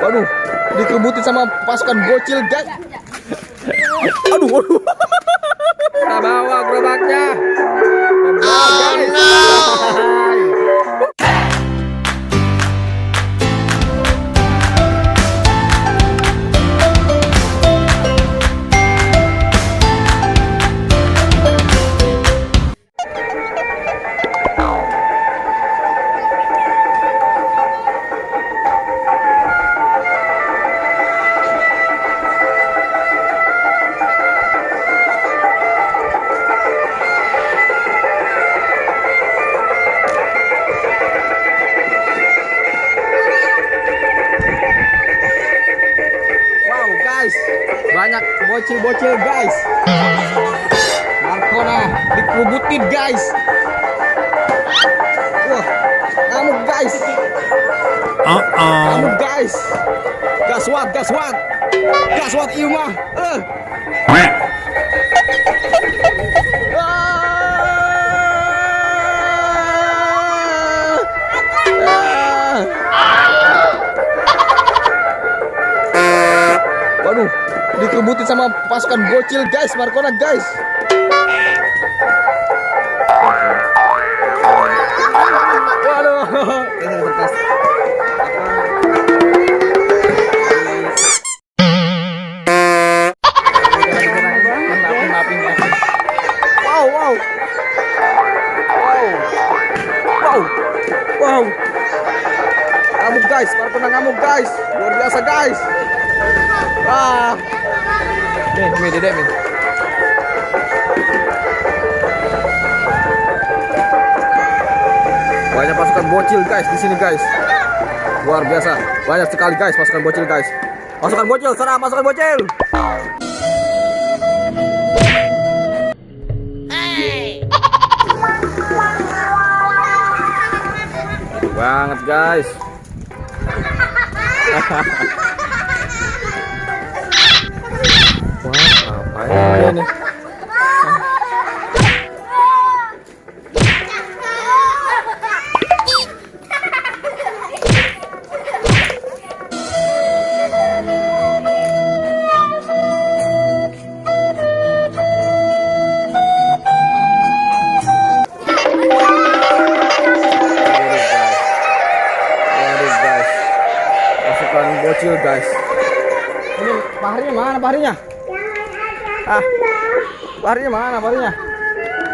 Waduh, dikebutin sama pasukan bocil, guys. Aduh, waduh. Kita bawa gerobaknya. Banyak bocil-bocil, guys. Markona dikubutin, guys. Wah, ngamuk, guys. Ngamuk, guys. Gaswat, gaswat. Gaswat ieu mah. Waduh, dikebutin sama pasukan bocil, guys. Markona, guys. Waduh, ini terpas. Wow, wow, wow, wow, wow. Ngamuk, guys. Markona ngamuk, guys. Luar biasa, guys. Nih, Dede, nih. Banyak pasukan bocil, guys, di sini, guys. Luar biasa. Banyak sekali, guys, pasukan bocil, guys. Pasukan bocil, serang pasukan bocil. Banget, guys. Wah, ini. Pasukan bocil, guys. Ini paharinya mana, paharinya? Paharinya mana, paharinya?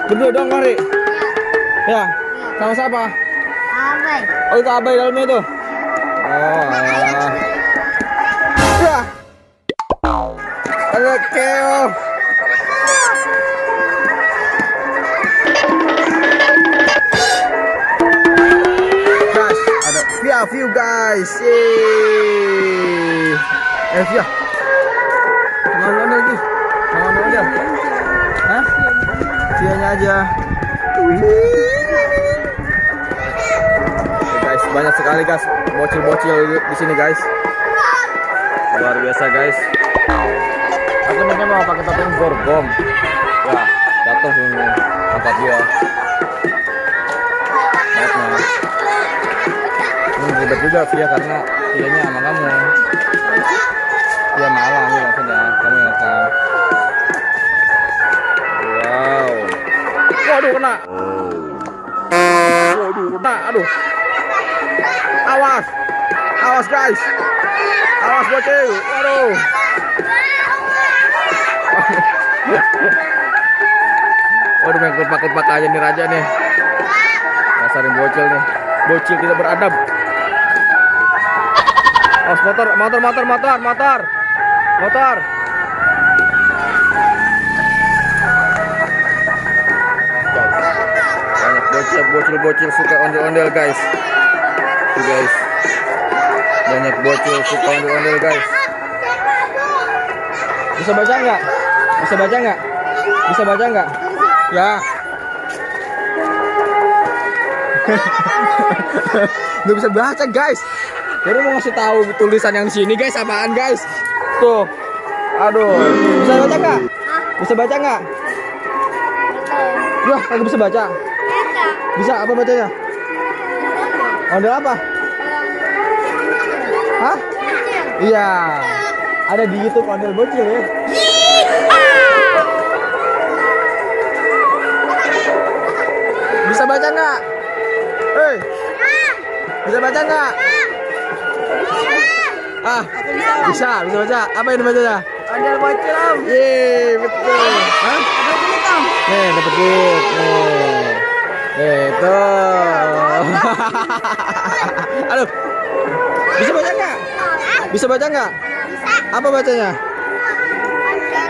Berdua dong, Pahri. Ya, sama siapa? Abai. Oh, itu Abai dalamnya itu. Oh, ya. Ada keo. Guys, ada view, guys. Via. Mana lagi? Mana dia? Hah? Vianya aja. Guys, banyak sekali, guys, bocil-bocil di sini, guys. Luar biasa, guys. Aku nanti mau pakai topeng Gorgom. Ya, datang sini angkat dia. Ini ribet juga Via karena Vianya sama kamu. Dia malam ya maksudnya, kamu yang rekam. Wow. Waduh, kena. Waduh, kena. Aduh. Awas. Awas, guys. Awas, bocil. Waduh. Waduh, main kurpak-kurpak aja nih raja nih. Rasain bocil nih. Bocil tidak beradab. Awas, motor. Banyak bocil suka ondel-ondel, guys. Tuh, guys. Banyak bocil suka ondel-ondel, guys. Bisa baca nggak? Ya. Nggak bisa baca, guys. Baru mau ngasih tahu tulisan yang di sini, guys, apaan, guys? Tuh. Aduh. Bisa baca nggak? Ya, kagak bisa baca. Bisa apa bacanya? Ondel apa? Hah? Iya. Ada di YouTube Ondel Bocil ya. Bisa baca nggak? Hei. Bisa baca nggak? Ah, bisa baca. Apa yang dibacanya? Ondel Bocil Om. Yeay, betul. Hah? Dapat duit Om. Nih, dapat duit. Nih, tuh. Aduh. Bisa baca nggak? Bisa baca nggak? Bisa. Apa bacanya?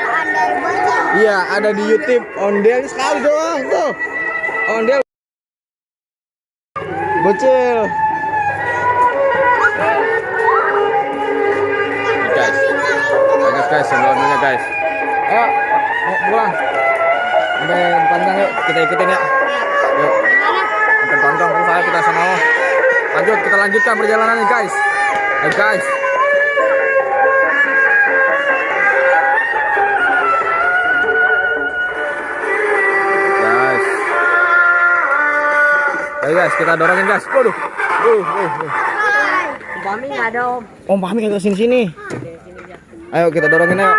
Ondel Bocil. Iya, ada di YouTube. Ondel sekali doang tuh. Ondel Bocil. Guys, bagus guys, sebelumnya guys. Ayo, mau pulang. Sampai depan gang yuk, kita ikutin ya. Yuk, sampai depan gang terus ayo kita sana. Lanjut, kita lanjutkan perjalanan nih guys. Ayo guys. Ayo guys, kita dorongin guys. Waduh. Kami nggak ada Om. Om Pahmi kagak sini. Ayo kita dorongin ayo.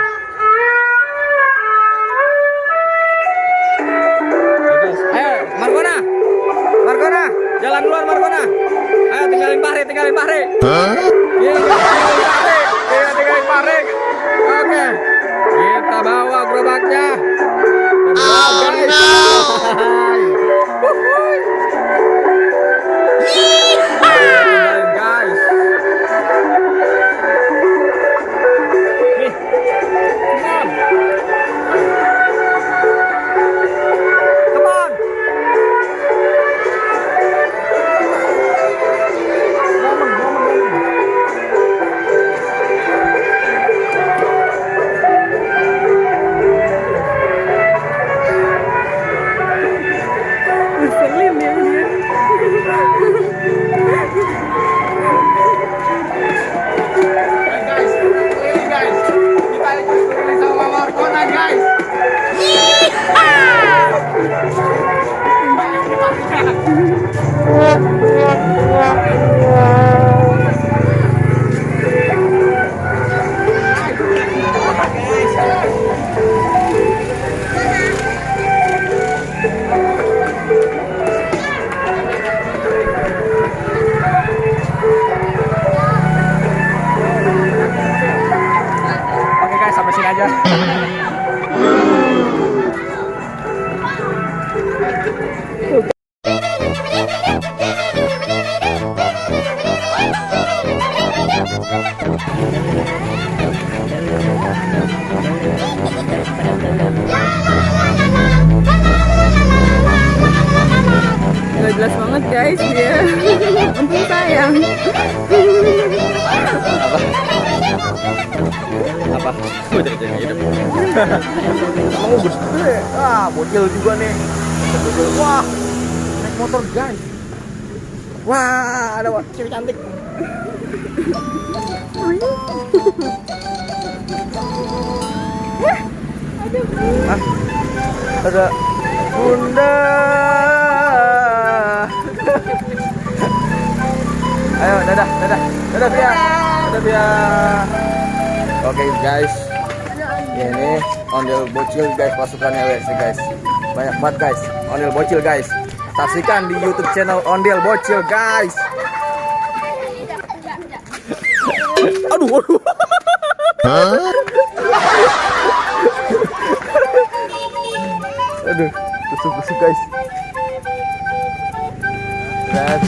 Ayo guys. Ayo, Margona. Margona, jalan duluan Margona. Ayo tinggalin Bahri. Iya, tinggalin Bahri. Oke. Kita bawa gerobaknya. Guys. Nih. Come on. Ngeselin ya dia. Guys, kita ikut keliling sama Margona guys. Oke guys, sampai sini aja. Gak jelas banget guys dia. Untung sayang. Apa? Udah jadi hidup. Mau bus bocil juga nih. Wah, naik motor guys. Wah, ada cewek cantik. Ada Bunda. Ayo, dadah Pia. Oke guys, ini Ondel Bocil guys, pasukannya WC guys, banyak banget guys, Ondel Bocil guys, saksikan di YouTube channel Ondel Bocil guys. Aduh. Aduh, busuk guys. Lihat.